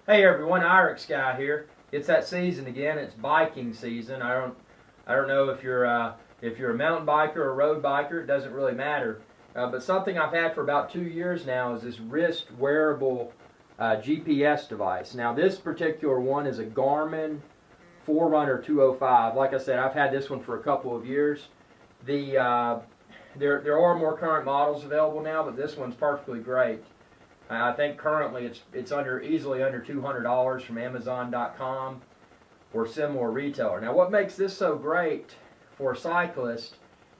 Hey everyone, Irix guy here. It's that season again. It's biking season. I don't know if you're a mountain biker or a road biker. It doesn't really matter. But something I've had for about 2 years now is this wrist wearable GPS device. Now this particular one is a Garmin Forerunner 205. Like I said, I've had this one for a couple of years. There are more current models available now, but this one's perfectly great. I think currently it's easily under $200 from Amazon.com or similar retailer. Now, what makes this so great for a cyclist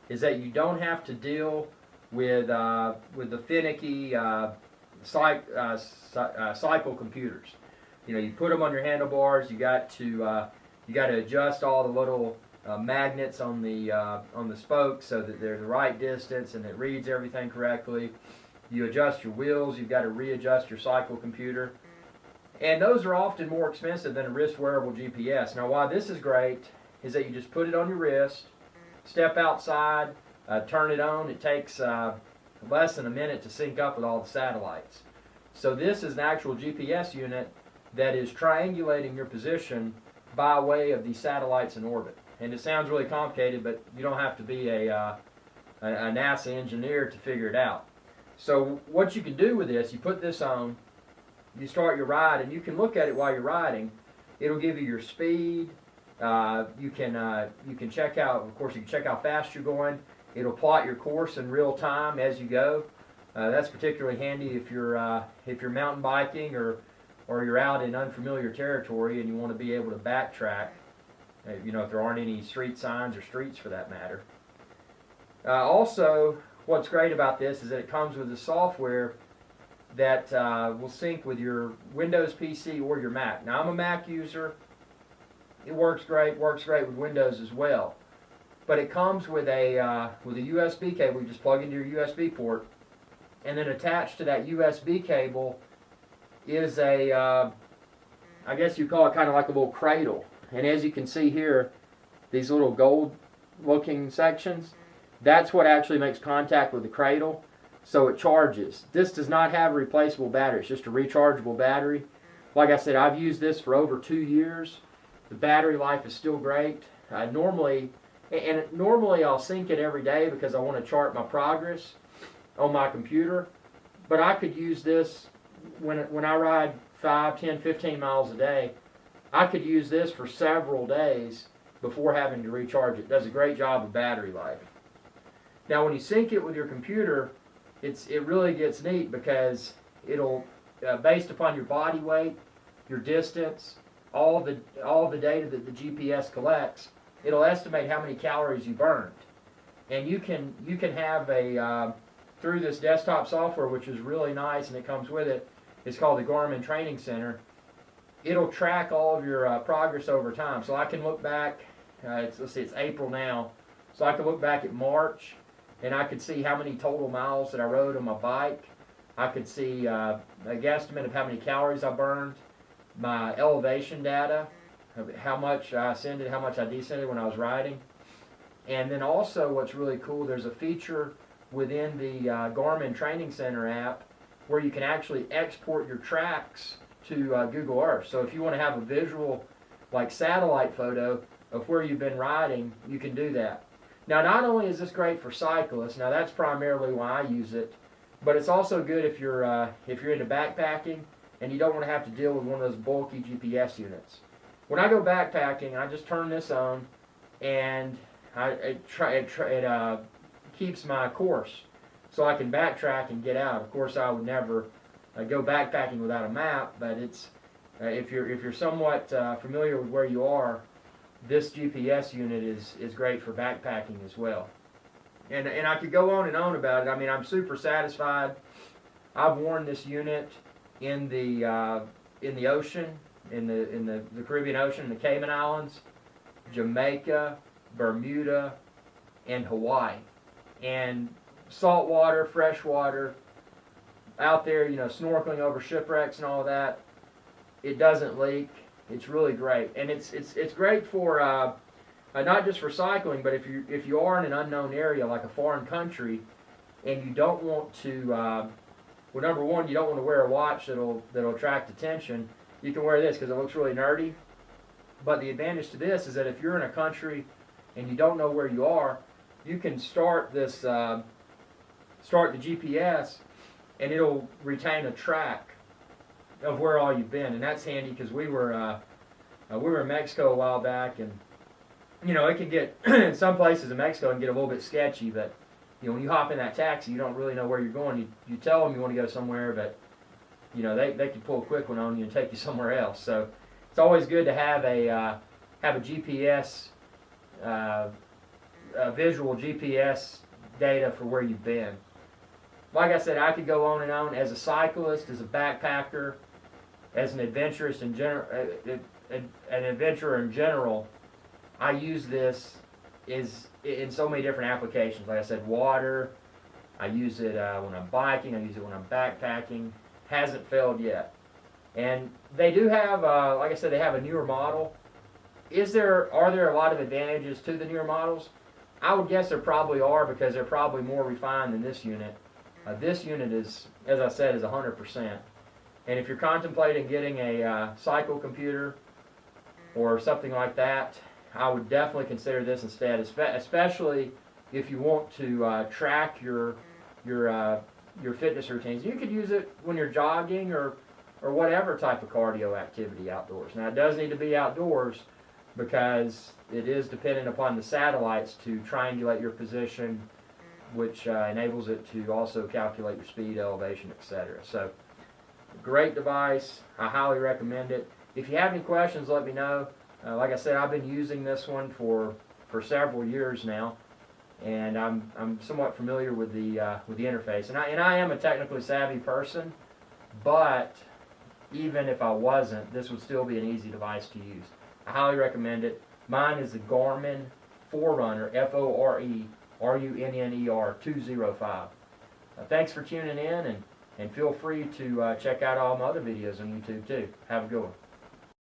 is that you don't have to deal with the finicky cycle computers. You know, you put them on your handlebars. You got to adjust all the little magnets on the spokes so that they're the right distance and it reads everything correctly. You adjust your wheels, you've got to readjust your cycle computer. And those are often more expensive than a wrist wearable GPS. Now why this is great is that you just put it on your wrist, step outside, turn it on. It takes less than a minute to sync up with all the satellites. So this is an actual GPS unit that is triangulating your position by way of these satellites in orbit. And it sounds really complicated, but you don't have to be a NASA engineer to figure it out. So what you can do with this, you put this on, you start your ride, and you can look at it while you're riding. It'll give you your speed. You can check out, of course, you can check how fast you're going. It'll plot your course in real time as you go. That's particularly handy if you're mountain biking or you're out in unfamiliar territory and you want to be able to backtrack. You know, if there aren't any street signs or streets for that matter. Also, what's great about this is that it comes with the software that will sync with your Windows PC or your Mac. Now I'm a Mac user. It works great with Windows as well. But it comes with a USB cable. You just plug into your USB port, and then attached to that USB cable is I guess you call it kind of like a little cradle. And as you can see here, these little gold-looking sections, that's what actually makes contact with the cradle, so it charges. This does not have a replaceable battery. It's just a rechargeable battery. Like I said, I've used this for over 2 years. The battery life is still great. Normally I'll sync it every day because I want to chart my progress on my computer. But I could use this when I ride 5, 10, 15 miles a day. I could use this for several days before having to recharge it. It does a great job of battery life. Now when you sync it with your computer, it really gets neat because it'll, based upon your body weight, your distance, all the data that the GPS collects, it'll estimate how many calories you burned. And you can have through this desktop software, which is really nice and it comes with it, it's called the Garmin Training Center. It'll track all of your progress over time. So I can look back, let's see, it's April now, so I can look back at March and I could see how many total miles that I rode on my bike. I could see a guesstimate of how many calories I burned, my elevation data, how much I ascended, how much I descended when I was riding. And then also what's really cool, there's a feature within the Garmin Training Center app where you can actually export your tracks to Google Earth. So if you want to have a visual, like satellite photo of where you've been riding, you can do that. Now not only is this great for cyclists, now that's primarily why I use it, but it's also good if you're into backpacking and you don't want to have to deal with one of those bulky GPS units. When I go backpacking, I just turn this on and it keeps my course so I can backtrack and get out. Of course, I would never go backpacking without a map, but it's if you're somewhat familiar with where you are, this GPS unit is great for backpacking as well. And I could go on and on about it. I mean, I'm super satisfied. I've worn this unit in the ocean, in the Caribbean Ocean, the Cayman Islands, Jamaica, Bermuda, and Hawaii. And saltwater, freshwater, out there, you know, snorkeling over shipwrecks and all of that. It doesn't leak. It's really great, and it's great for not just for cycling, but if you are in an unknown area like a foreign country, and you don't want to, well, number one, you don't want to wear a watch that'll attract attention. you can wear this because it looks really nerdy. But the advantage to this is that if you're in a country and you don't know where you are, you can start this, start the GPS, and it'll retain a track of where all you've been, and that's handy because we were in Mexico a while back, and you know it can get in some places in Mexico and get a little bit sketchy. But you know when you hop in that taxi, you don't really know where you're going. You tell them you want to go somewhere, but you know they can pull a quick one on you and take you somewhere else. So it's always good to have a GPS, a visual GPS data for where you've been. Like I said, I could go on and on. As a cyclist, as a backpacker, as an adventurist in general, an adventurer in general, I use this in so many different applications. Like I said, water. I use it when I'm biking. I use it when I'm backpacking. Hasn't failed yet. And they do have, like I said, they have a newer model. Are there a lot of advantages to the newer models? I would guess there probably are because they're probably more refined than this unit. This unit is, as I said, is 100%. And if you're contemplating getting a cycle computer or something like that, I would definitely consider this instead, especially if you want to track your fitness routines. You could use it when you're jogging or whatever type of cardio activity outdoors. Now, it does need to be outdoors because it is dependent upon the satellites to triangulate your position, which enables it to also calculate your speed, elevation, etc. So, great device. I highly recommend it. If you have any questions, let me know. Like I said, I've been using this one for several years now, and I'm somewhat familiar with the interface. And I am a technically savvy person, but even if I wasn't, this would still be an easy device to use. I highly recommend it. Mine is the Garmin Forerunner, Forunner 205. Thanks for tuning in, and feel free to check out all my other videos on YouTube too. Have a good one.